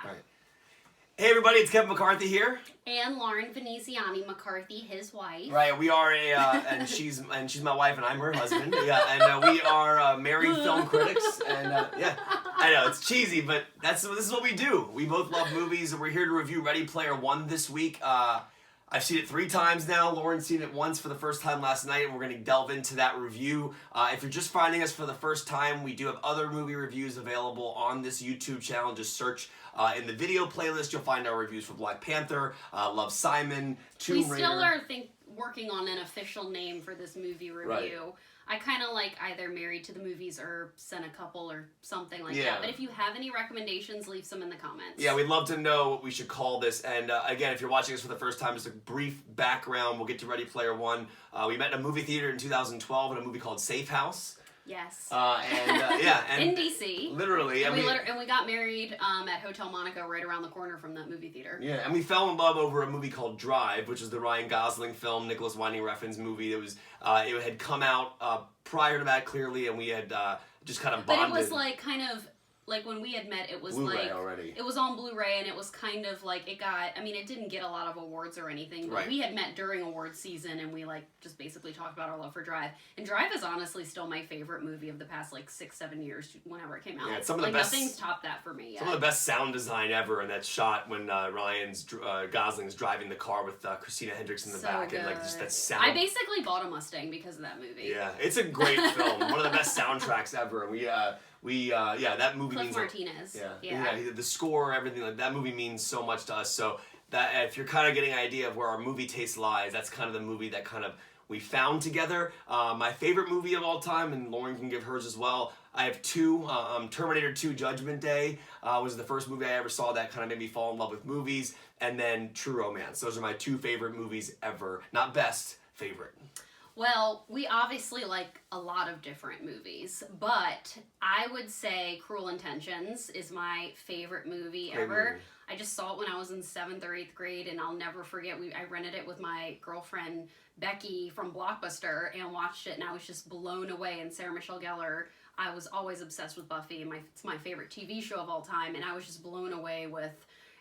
Right. Hey everybody, it's Kevin McCarthy here. And Lauren Veneziani McCarthy, his wife. Right, we are and she's my wife and I'm her husband. Yeah, and we are married film critics. And yeah, I know it's cheesy, but this is what we do. We both love movies, and we're here to review Ready Player One this week. I've seen it 3 times now. Lauren's seen it once for the first time last night, and we're going to delve into that review. If you're just finding us for the first time, we do have other movie reviews available on this YouTube channel. Just search in the video playlist. You'll find our reviews for Black Panther, Love, Simon, Tomb Raider. We still are working on an official name for this movie review. Right. I kind of like either Married to the Movies or Sent a Couple or something like that. But if you have any recommendations, leave some in the comments. Yeah, we'd love to know what we should call this. And again, if you're watching this for the first time, just a brief background. We'll get to Ready Player One. We met in a movie theater in 2012 in a movie called Safe House. Yes. And in DC. Literally. And we got married at Hotel Monaco right around the corner from that movie theater. Yeah, and we fell in love over a movie called Drive, which is the Ryan Gosling film, Nicholas Winding Refn's movie. It had come out prior to that, clearly, and we had just kind of bonded. But it was like when we had met, it was Blu-ray already. It was on Blu-ray, and it was kind of like it didn't get a lot of awards or anything, but we had met during awards season, and we just basically talked about our love for Drive. And Drive is honestly still my favorite movie of the past 6-7 years, whenever it came out. Yeah, it's some of the best. Nothing's topped that for me yet. Some of the best sound design ever, and that shot when Gosling's driving the car with Christina Hendricks in the back, good. And just that sound. I basically bought a Mustang because of that movie. Yeah, it's a great film. One of the best soundtracks ever. That movie Cliff means Martinez. Yeah, the score, everything like that movie means so much to us. So that if you're kind of getting an idea of where our movie taste lies, that's kind of the movie that kind of we found together. My favorite movie of all time, and Lauren can give hers as well. I have 2. Terminator 2: Judgment Day was the first movie I ever saw that kind of made me fall in love with movies, and then True Romance. Those are my 2 favorite movies ever. Not best, favorite. Well, we obviously like a lot of different movies, but I would say Cruel Intentions is my favorite movie ever. I just saw it when I was in 7th or 8th grade, and I'll never forget. I rented it with my girlfriend Becky from Blockbuster and watched it, and I was just blown away. And Sarah Michelle Gellar, I was always obsessed with Buffy, and it's my favorite TV show of all time, and I was just blown away with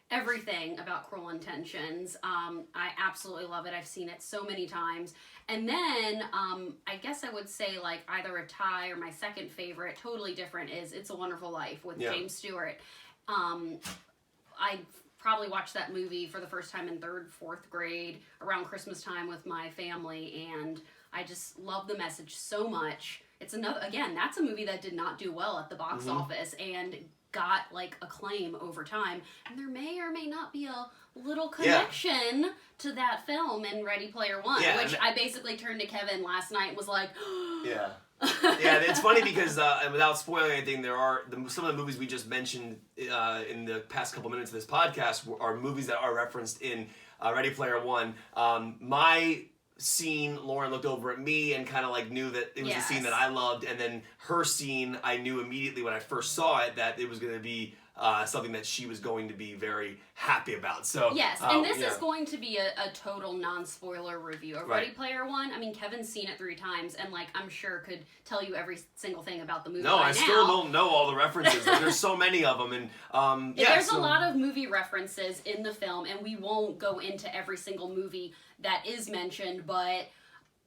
everything about Cruel Intentions. I absolutely love it. I've seen it so many times. And then I guess I would say either a tie or my second favorite, totally different, is It's a Wonderful Life with James Stewart. I probably watched that movie for the first time in 3rd, 4th grade around Christmas time with my family, and I just love the message so much. It's that's a movie that did not do well at the box office and got acclaim over time, and there may or may not be a little connection to that film in Ready Player One, which I basically turned to Kevin last night and was like, yeah, it's funny because without spoiling anything, there are some of the movies we just mentioned in the past couple minutes of this podcast are movies that are referenced in Ready Player One. My scene, Lauren looked over at me and kind of knew that it was the scene that I loved, and then her scene, I knew immediately when I first saw it that it was going to be something that she was going to be very happy about. So and this is going to be a total non-spoiler review of Ready Player One. I mean, Kevin's seen it 3 times, and I'm sure could tell you every single thing about the movie. No, I still don't know all the references. There's so many of them, and there's a lot of movie references in the film, and we won't go into every single movie that is mentioned, but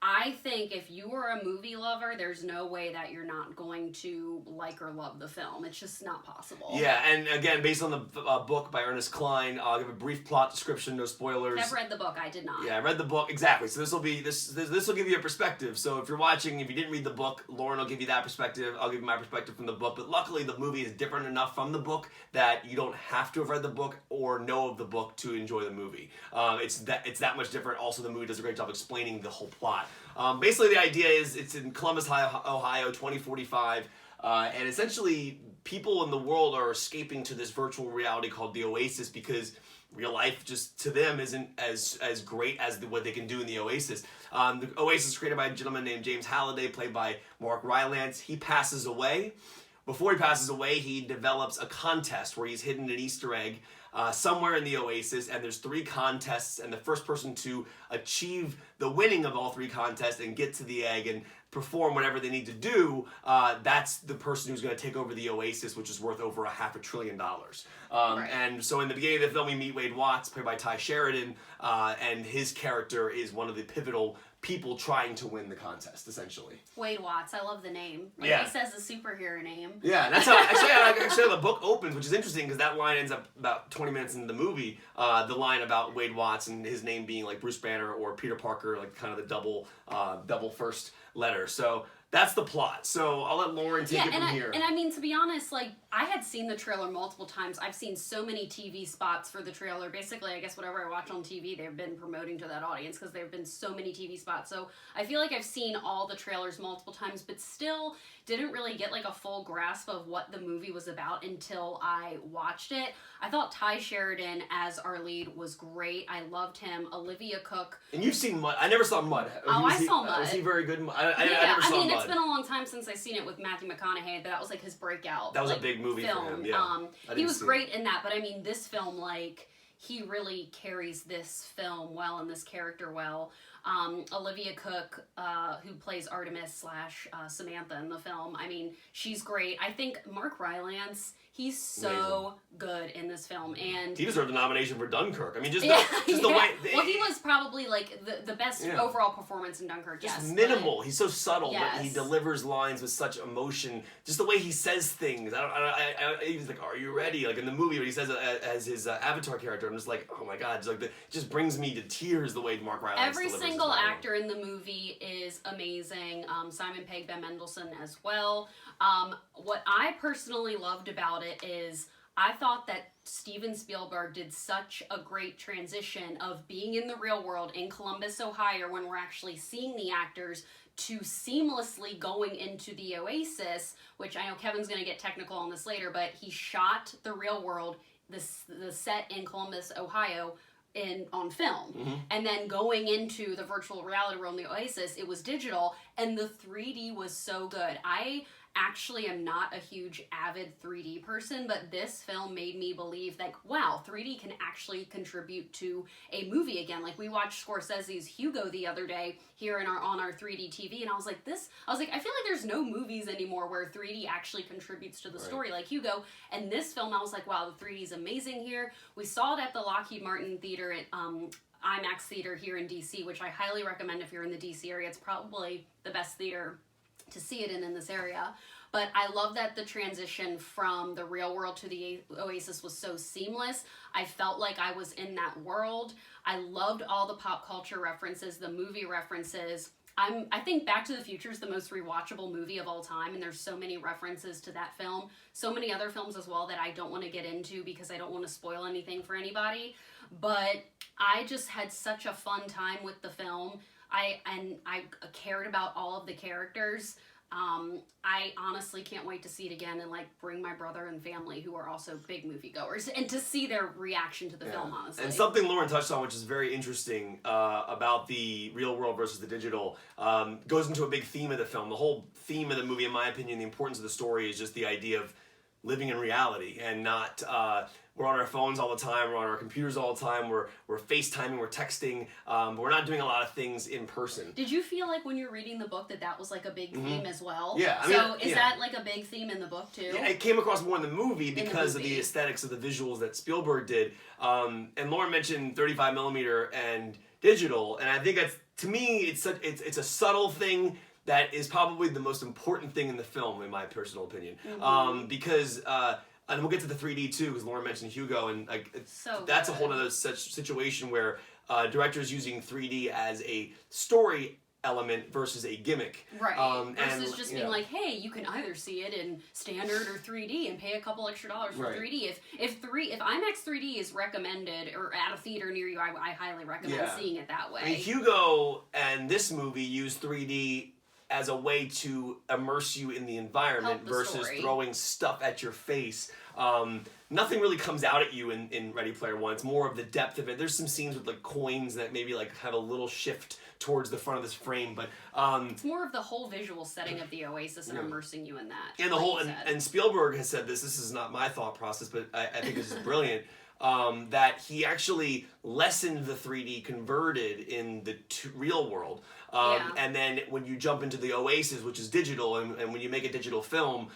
I think if you are a movie lover, there's no way that you're not going to like or love the film. It's just not possible. Yeah, and again, based on the book by Ernest Cline, I'll give a brief plot description, no spoilers. I've read the book, I did not. Yeah, I read the book, exactly. So this will give you a perspective. So if you're watching, if you didn't read the book, Lauren will give you that perspective. I'll give you my perspective from the book. But luckily, the movie is different enough from the book that you don't have to have read the book or know of the book to enjoy the movie. It's that much different. Also, the movie does a great job explaining the whole plot. Basically, the idea is it's in Columbus, Ohio, 2045, and essentially people in the world are escaping to this virtual reality called the Oasis because real life just to them isn't as great as what they can do in the Oasis. The Oasis is created by a gentleman named James Halliday, played by Mark Rylance. He passes away. before he passes away, he develops a contest where he's hidden an Easter egg somewhere in the Oasis, and there's 3 contests, and the first person to achieve the winning of all 3 contests and get to the egg and perform whatever they need to do, that's the person who's going to take over the Oasis, which is worth over $500 billion. Right. And so in the beginning of the film, we meet Wade Watts, played by Ty Sheridan, and his character is one of the pivotal people trying to win the contest, essentially. Wade Watts, I love the name. Like, Yeah. he says a superhero name. Yeah, and that's how actually the book opens, which is interesting because that line ends up about 20 minutes into the movie. The line about Wade Watts and his name being like Bruce Banner or Peter Parker, like kind of the double first letter. So that's the plot. So I'll let Lauren take it from here. And I mean, to be honest, like, I had seen the trailer multiple times. I've seen so many TV spots for the trailer. Basically, I guess whatever I watch on TV, they've been promoting to that audience because there have been so many TV spots. So I feel like I've seen all the trailers multiple times, but still didn't really get like a full grasp of what the movie was about until I watched it. I thought Ty Sheridan as our lead was great. I loved him. Olivia Cook. And you've seen Mud. I never saw Mud. I saw Mud. Was he very good? I Yeah, never saw I mean, Mud. it's been a long time since I've seen it with Matthew McConaughey, but that was like his breakout. That was like, a big movie film. for him. Yeah, He was great in that, but I mean, this film, like, he really carries this film well and this character well. Olivia Cook, who plays Artemis / Samantha in the film, I mean, she's great. I think Mark Rylance, he's so good in this film, and he deserved a nomination for Dunkirk. I mean, just the yeah. way. Well, he was probably like the best overall performance in Dunkirk. Just yes, minimal. He's so subtle, but he Yes. delivers lines with such emotion. Just the way he says things. He's like, "Are you ready?" Like in the movie, when he says it as his Avatar character, I'm just like, "Oh my god!" It just brings me to tears the way Mark Rylance Every delivers single his dialogue. actor in the movie is amazing. Simon Pegg, Ben Mendelsohn as well. What I personally loved about it is I thought that Steven Spielberg did such a great transition of being in the real world in Columbus, Ohio, when we're actually seeing the actors, to seamlessly going into the Oasis, which I know Kevin's going to get technical on this later, but he shot the real world, the set in Columbus, Ohio, on film, and then going into the virtual reality world in the Oasis, it was digital, and the 3D was so good. I actually am not a huge avid 3D person, but this film made me believe, like, wow, 3D can actually contribute to a movie again. Like, we watched Scorsese's Hugo the other day here on our 3D TV, and I was like, I feel like there's no movies anymore where 3D actually contributes to the story like Hugo. And this film, I was like, wow, the 3D is amazing here. We saw it at the Lockheed Martin Theater at IMAX Theater here in DC, which I highly recommend if you're in the DC area. It's probably the best theater to see it in this area. But I love that the transition from the real world to the Oasis was so seamless. I felt like I was in that world. I loved all the pop culture references, the movie references. I think Back to the Future is the most rewatchable movie of all time, and there's so many references to that film. So many other films as well that I don't want to get into because I don't want to spoil anything for anybody. But I just had such a fun time with the film. I cared about all of the characters. I honestly can't wait to see it again and like bring my brother and family who are also big moviegoers and to see their reaction to the film, honestly. And something Lauren touched on, which is very interesting about the real world versus the digital, goes into a big theme of the film. The whole theme of the movie, in my opinion, the importance of the story is just the idea of living in reality and not we're on our phones all the time, we're on our computers all the time, we're FaceTiming, we're texting, but we're not doing a lot of things in person. Did you feel like when you're reading the book that was like a big theme as well? Yeah. I mean, so is that like a big theme in the book too? Yeah, it came across more in the movie because of the aesthetics of the visuals that Spielberg did. And Lauren mentioned 35 millimeter and digital, and I think that's, to me, it's a subtle thing that is probably the most important thing in the film, in my personal opinion. Because and we'll get to the 3D too, because Lauren mentioned Hugo, and like that's a whole other such situation where directors using 3D as a story element versus a gimmick. Right. Versus just being like, hey, you can either see it in standard or 3D and pay a couple extra dollars for 3D. If IMAX 3D is recommended or at a theater near you, I highly recommend seeing it that way. I mean, Hugo and this movie use 3D as a way to immerse you in the environment versus story. throwing stuff at your face. Nothing really comes out at you in Ready Player One. It's more of the depth of it. There's some scenes with like coins that maybe like have a little shift towards the front of this frame, but it's more of the whole visual setting of the Oasis and immersing you in that. And the whole and Spielberg has said this is not my thought process, but I think this is brilliant. That he actually lessened the 3D converted in the real world. And then when you jump into the Oasis, which is digital, and when you make a digital film,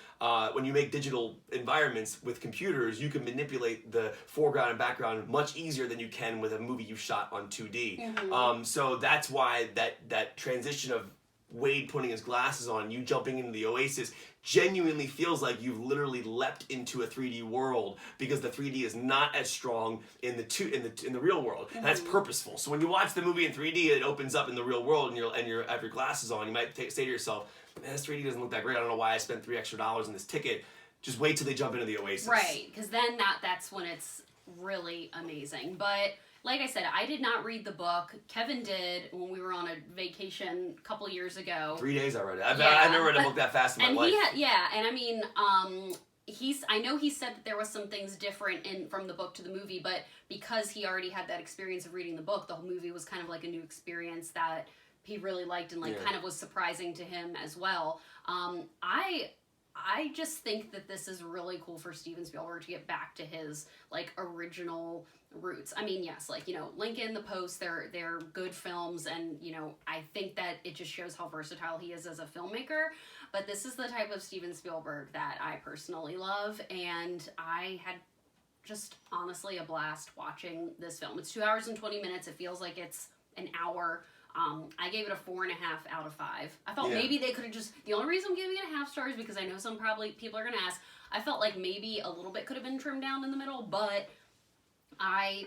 when you make digital environments with computers, you can manipulate the foreground and background much easier than you can with a movie you shot on 2D. So that's why that transition of Wade putting his glasses on, you jumping into the Oasis, genuinely feels like you've literally leapt into a 3D world, because the 3D is not as strong in the real world. And that's purposeful. So when you watch the movie in 3D, it opens up in the real world, and you have your glasses on. You might say to yourself, "Man, this 3D doesn't look that great. I don't know why I spent $3 extra on this ticket." Just wait till they jump into the Oasis. Right, because then that's when it's really amazing. But like I said, I did not read the book. Kevin did when we were on a vacation a couple years ago. 3 days I read it. I've never read a book that fast in my life. And I mean, I know he said that there was some things different from the book to the movie, but because he already had that experience of reading the book, the whole movie was kind of like a new experience that he really liked and kind of was surprising to him as well. I just think that this is really cool for Steven Spielberg to get back to his like original roots. I mean, yes, like, Lincoln, The Post, they're good films, and I think that it just shows how versatile he is as a filmmaker. But this is the type of Steven Spielberg that I personally love, and I had just honestly a blast watching this film. It's 2 hours and 20 minutes. It feels like it's an hour. I gave it a 4.5 out of 5. I felt maybe they could have the only reason I'm giving it a half star is because I know people are going to ask, I felt like maybe a little bit could have been trimmed down in the middle, but I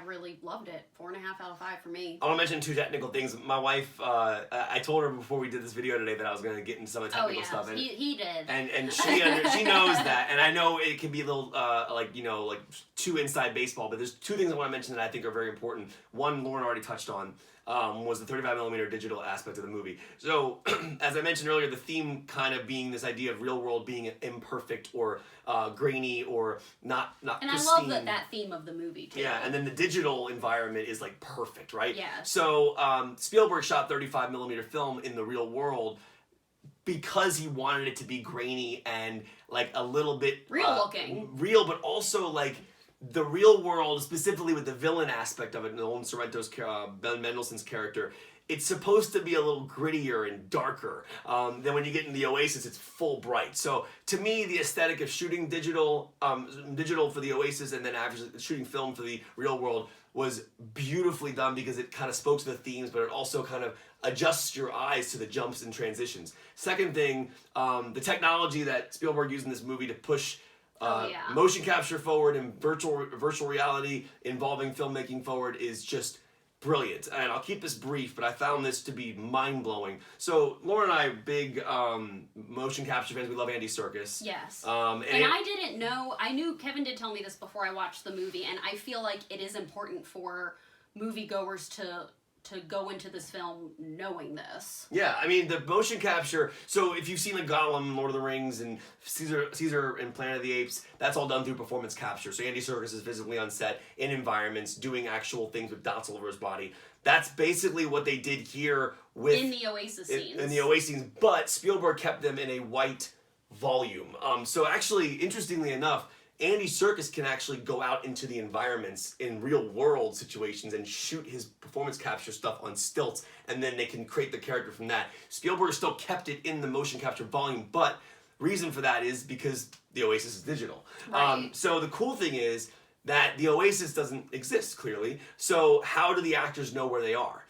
really loved it. 4.5 out of 5 for me. I want to mention 2 technical things. My wife, I told her before we did this video today that I was going to get into some of the technical stuff. And he did. And she knows that. And I know it can be a little, like too inside baseball, but there's 2 things I want to mention that I think are very important. One, Lauren already touched on, was the 35mm digital aspect of the movie. So, as I mentioned earlier, the theme kind of being this idea of real world being imperfect or grainy or not and pristine. I love that theme of the movie too. Yeah, and then the digital environment is like perfect, right? Yeah. So Spielberg shot 35mm film in the real world because he wanted it to be grainy and like a little bit real looking, but also like the real world, specifically with the villain aspect of it, Nolan Sorrento's Ben Mendelsohn's character. It's supposed to be a little grittier and darker. Then when you get in the Oasis, it's full bright. So to me, the aesthetic of shooting digital for the Oasis and then actually shooting film for the real world was beautifully done because it kind of spoke to the themes, but it also kind of adjusts your eyes to the jumps and transitions. Second thing, the technology that Spielberg used in this movie to push motion capture forward and virtual reality involving filmmaking forward is just brilliant. And I'll keep this brief, but I found this to be mind-blowing. So Laura and I are big motion capture fans. We love Andy Serkis. Yes. And I didn't know, I knew Kevin did tell me this before I watched the movie, and I feel like it is important for moviegoers to go into this film knowing this. Yeah, I mean, the motion capture, so if you've seen like Gollum, Lord of the Rings, and Caesar and Planet of the Apes, that's all done through performance capture. So Andy Serkis is physically on set, in environments, doing actual things with dots all over his body. That's basically what they did here with... In the Oasis scenes. In the Oasis scenes, but Spielberg kept them in a white volume. So actually, interestingly enough, Andy Serkis can actually go out into the environments in real world situations and shoot his performance capture stuff on stilts, and then they can create the character from that. Spielberg still kept it in the motion capture volume, but reason for that is because the Oasis is digital. Right. So the cool thing is that the Oasis doesn't exist, clearly. So how do the actors know where they are?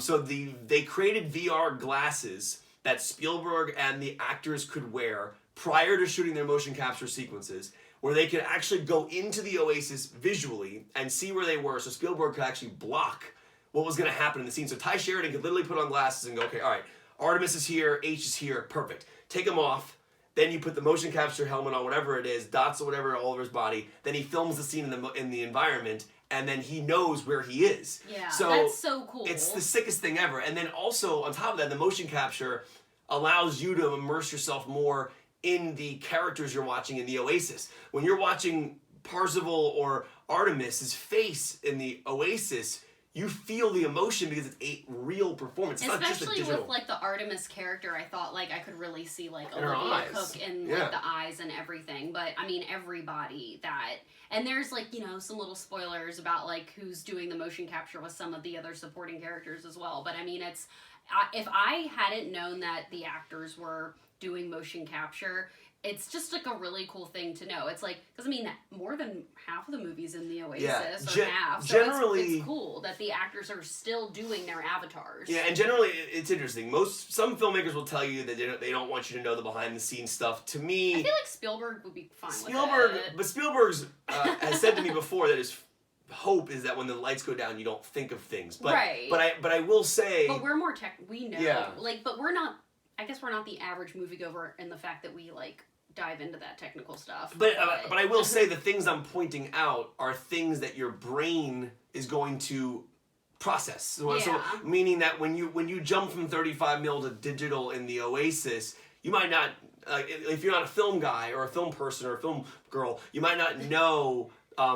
So they created VR glasses that Spielberg and the actors could wear prior to shooting their motion capture sequences, where they could actually go into the Oasis visually and see where they were, so Spielberg could actually block what was going to happen in the scene. So Ty Sheridan could literally put on glasses and go, okay, all right, Artemis is here, H is here, perfect. Take them off, then you put the motion capture helmet on, whatever it is, dots or whatever all over his body, then he films the scene in the environment, and then he knows where he is. Yeah, so that's so cool. It's the sickest thing ever. And then also, on top of that, the motion capture, allows you to immerse yourself more in the characters you're watching in the Oasis. When you're watching Parzival or Artemis's face in the Oasis, you feel the emotion because it's a real performance. It's not just a digital. With like the Artemis character, I thought like I could really see like in Olivia Cook in like the eyes and everything. But I mean, everybody that, and there's like, you know, some little spoilers about like who's doing the motion capture with some of the other supporting characters as well. But I mean, it's if I hadn't known that the actors were doing motion capture, it's just like a really cool thing to know. It's like, because I mean, more than half of the movies in the Oasis or half. So generally, it's cool that the actors are still doing their avatars. Yeah, and generally, it's interesting. Some filmmakers will tell you that they don't want you to know the behind the scenes stuff. To me, I feel like Spielberg would be fine with it. But Spielberg's has said to me before that his hope is that when the lights go down, you don't think of things. But, right. But I will say. But we're more we know. Yeah. Like, but we're not. I guess we're not the average moviegoer in the fact that we like dive into that technical stuff. But I will say the things I'm pointing out are things that your brain is going to process. So meaning that when you jump from 35 mil to digital in the Oasis, you might not if you're not a film guy or a film person or a film girl, you might not know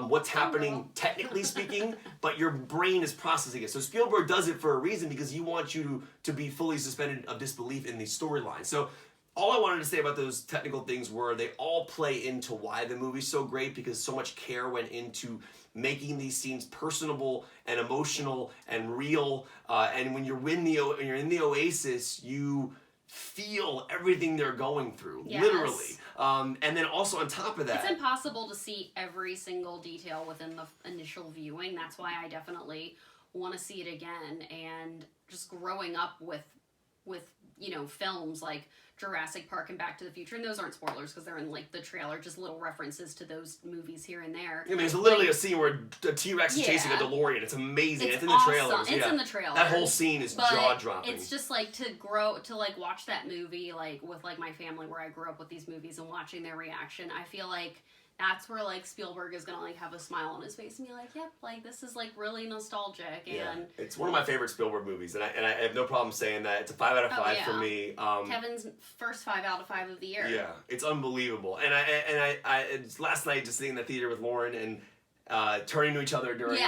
what's happening technically speaking, but your brain is processing it. So Spielberg does it for a reason because he wants you to be fully suspended of disbelief in the storyline. So all I wanted to say about those technical things were they all play into why the movie's so great, because so much care went into making these scenes personable and emotional and real. And when you're in the Oasis, you feel everything they're going through, literally. And then also on top of that, it's impossible to see every single detail within the initial viewing. That's why I definitely want to see it again. And just growing up with you know, films like Jurassic Park and Back to the Future, and those aren't spoilers because they're in like the trailer, just little references to those movies here and there. I mean, there's literally a scene where a T-Rex is chasing a DeLorean. It's amazing. It's in awesome. The trailers. It's in the trailer. That whole scene is jaw-dropping. It's just like to like watch that movie like with like my family where I grew up with these movies and watching their reaction. I feel like that's where like Spielberg is gonna like have a smile on his face and be like, yep, like this is like really nostalgic. And it's one of my favorite Spielberg movies, and I have no problem saying that. It's a 5 out of 5 for me. Kevin's first 5 out of 5 of the year. Yeah, it's unbelievable. And I last night just sitting in the theater with Lauren and turning to each other during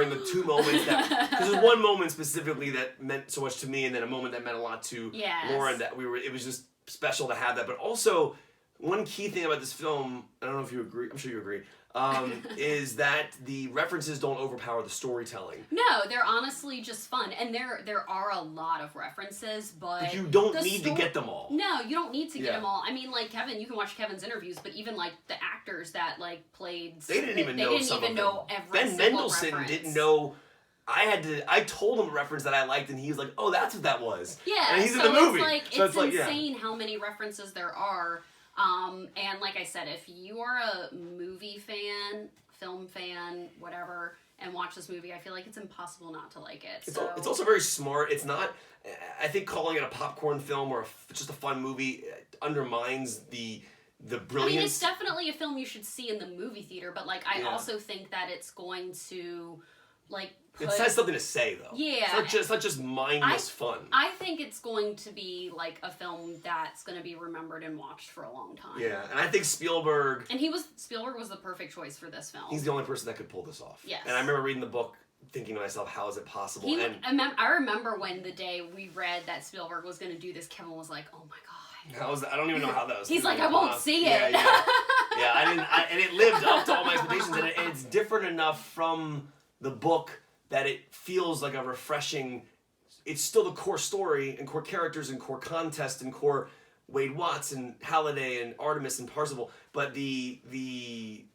the two moments that, because there's one moment specifically that meant so much to me, and then a moment that meant a lot to Lauren, that it was just special to have that. But also, one key thing about this film, I don't know if you agree, I'm sure you agree, is that the references don't overpower the storytelling. No, they're honestly just fun. And there are a lot of references, but you don't need to get them all. No, you don't need to get them all. I mean, like Kevin, you can watch Kevin's interviews, but even like the actors that like played, they didn't even know every Ben Mendelsohn reference. Didn't know. I told him a reference that I liked, and he was like, "Oh, that's what that was." Yeah, and he's in the movie. It's insane how many references there are. And like I said, if you are a movie fan, film fan, whatever, and watch this movie, I feel like it's impossible not to like it. It's also very smart. It's not, I think calling it a popcorn film or just a fun movie undermines the brilliance. I mean, it's definitely a film you should see in the movie theater, but like I also think that it's going to like it has something to say, though. Yeah. It's not just mindless fun. I think it's going to be, like, a film that's going to be remembered and watched for a long time. Yeah, and I think Spielberg was the perfect choice for this film. He's the only person that could pull this off. Yes. And I remember reading the book thinking to myself, how is it possible? I remember when the day we read that Spielberg was going to do this, Kevin was like, oh my God. I don't even know how that was. He's like, I won't see it. Yeah, and it lived up to all my expectations, and it's different enough from the book that it feels like a refreshing. It's still the core story and core characters and core contest and core Wade Watts and Halliday and Artemis and Parzival, but the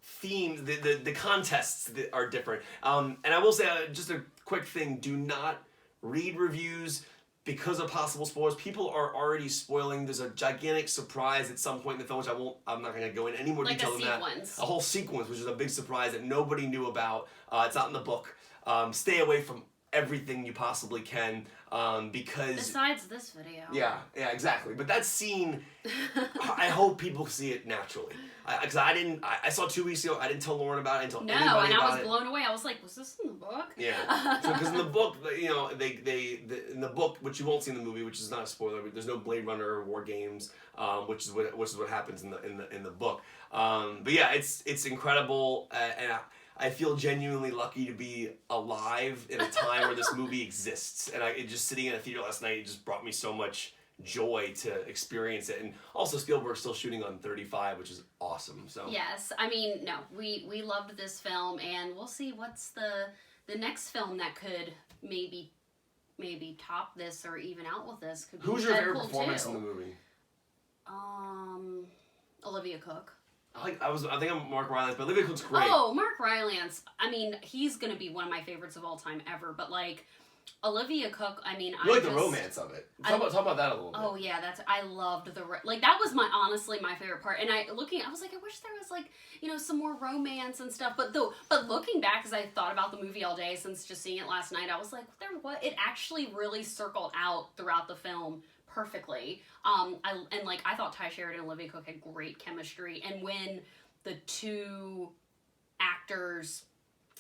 themes, the contests are different. And I will say just a quick thing: do not read reviews because of possible spoilers. People are already spoiling. There's a gigantic surprise at some point in the film, which I'm not going to go into any more detail than that. A whole sequence, which is a big surprise that nobody knew about. It's not in the book. Stay away from everything you possibly can, because... Besides this video. Yeah, exactly. But that scene, I hope people see it naturally. Because I saw it 2 weeks ago, I didn't tell Lauren about it, I didn't tell anybody about it. No, and I was blown away. I was like, was this in the book? Yeah. Because in the book, you know, in the book, which you won't see in the movie, which is not a spoiler, there's no Blade Runner or War Games, which is what happens in the book. But yeah, it's incredible, and I feel genuinely lucky to be alive in a time where this movie exists. And just sitting in a theater last night, it just brought me so much joy to experience it. And also Spielberg's still shooting on 35, which is awesome. So yes, I mean, no, we loved this film, and we'll see what's the next film that could maybe top this or even out with this. Could be who's your favorite Deadpool performance 2. in the movie? Olivia Cook. I think I'm Mark Rylance, but Olivia Cook's great. Oh, Mark Rylance. I mean, he's gonna be one of my favorites of all time ever. But like, Olivia Cook. I mean, you like the romance of it. Talk about that a little bit. Oh yeah, I loved like that was honestly my favorite part. And I was like, I wish there was like, you know, some more romance and stuff. But looking back, as I thought about the movie all day since just seeing it last night, I was like, it actually really circled out throughout the film perfectly. I thought Ty Sheridan and Olivia Cook had great chemistry, and when the two actors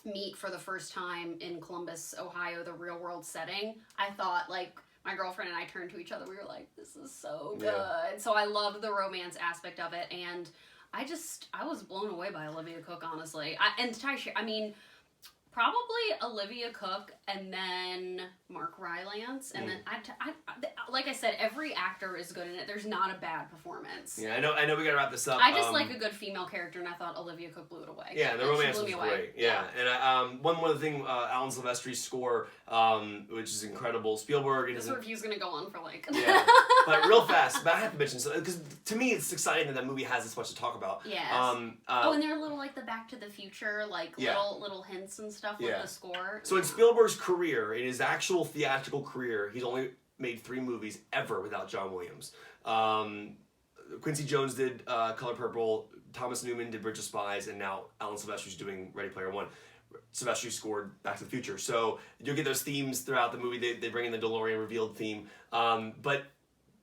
meet for the first time in Columbus, Ohio, the real world setting, I thought, like, my girlfriend and I turned to each other, we were like, this is so good. Yeah. So I loved the romance aspect of it, and I was blown away by Olivia Cook, honestly. Probably Olivia Cook, and then Mark Rylance, and then like I said, every actor is good in it. There's not a bad performance. Yeah, I know. We gotta wrap this up. I just like a good female character, and I thought Olivia Cook blew it away. Yeah, the romance was great. Yeah, and one other thing, Alan Silvestri's score, which is incredible. Spielberg. This review's gonna go on for like. Yeah, but real fast. But I have to mention, because to me it's exciting that movie has this much to talk about. Yes. And there are little like the Back to the Future, like little hints and stuff with the score. So in Spielberg's career, in his actual theatrical career, he's only made 3 movies ever without John Williams. Quincy Jones did Color Purple, Thomas Newman did Bridge of Spies, and now Alan Silvestri's doing Ready Player One. Silvestri scored Back to the Future. So you'll get those themes throughout the movie. They bring in the DeLorean revealed theme. But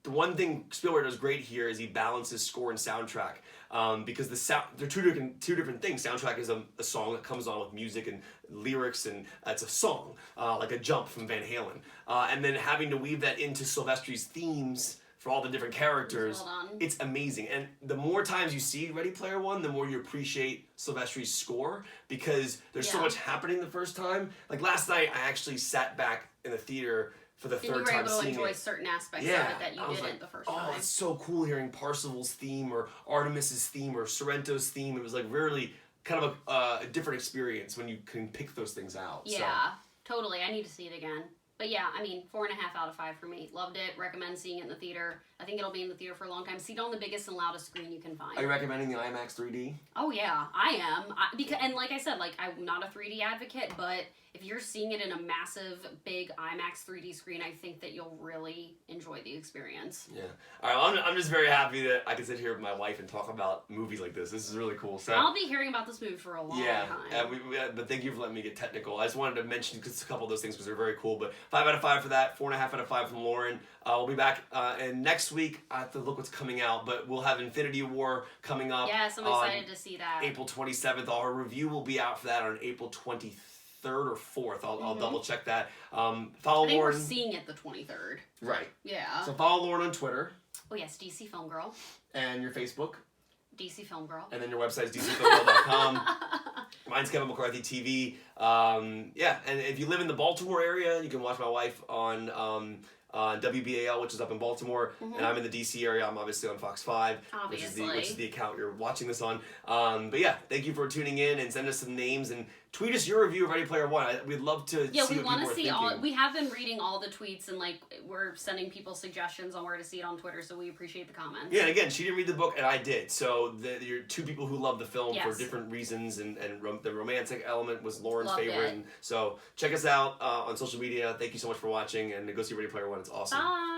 the one thing Spielberg does great here is he balances score and soundtrack. Because they're two different things. Soundtrack is a song that comes on with music and lyrics, and it's a song, like a Jump from Van Halen. And then having to weave that into Silvestri's themes for all the different characters, it's amazing. And the more times you see Ready Player One, the more you appreciate Silvestri's score, because there's so much happening the first time. Like last night, I actually sat back in the theater for the third time seeing it. You were able to enjoy certain aspects of it that you didn't the first time. Oh, it's so cool hearing Parzival's theme or Artemis's theme or Sorrento's theme. It was like really kind of a different experience when you can pick those things out. Yeah, totally. I need to see it again. But yeah, I mean, 4.5 out of 5 for me. Loved it. Recommend seeing it in the theater. I think it'll be in the theater for a long time. See it on the biggest and loudest screen you can find. Are you recommending the IMAX 3D? Oh yeah, I am. And like I said, like I'm not a 3D advocate, but if you're seeing it in a massive, big IMAX 3D screen, I think that you'll really enjoy the experience. Yeah. All right. Well, I'm just very happy that I can sit here with my wife and talk about movies like this. This is really cool. So I'll be hearing about this movie for a long time. But thank you for letting me get technical. I just wanted to mention a couple of those things because they're very cool. But 5 out of 5 for that. 4.5 out of 5 from Lauren. We'll be back, and next week I have to look what's coming out, but we'll have Infinity War coming up. Yes, I'm excited to see that. April 27th. Our review will be out for that on April 23rd or 4th. I'll double check that. Follow I think Lauren. We're seeing it the 23rd. Right. Yeah. So follow Lauren on Twitter. Oh yes, DC Film Girl. And your Facebook. DC Film Girl. And then your website is dcfilmgirl.com. Mine's Kevin McCarthy TV. And if you live in the Baltimore area, you can watch my wife on WBAL, which is up in Baltimore, and I'm in the DC area. I'm obviously on Fox 5, which is the account you're watching this on. But yeah, thank you for tuning in, and send us some names and tweet us your review of Ready Player One. We'd love to see what people are thinking. Yeah, we have been reading all the tweets, and like we're sending people suggestions on where to see it on Twitter, so we appreciate the comments. Yeah, and again, she didn't read the book, and I did. So you're two people who love the film for different reasons, and the romantic element was Lauren's favorite. And so check us out on social media. Thank you so much for watching, and go see Ready Player One. It's awesome. Bye.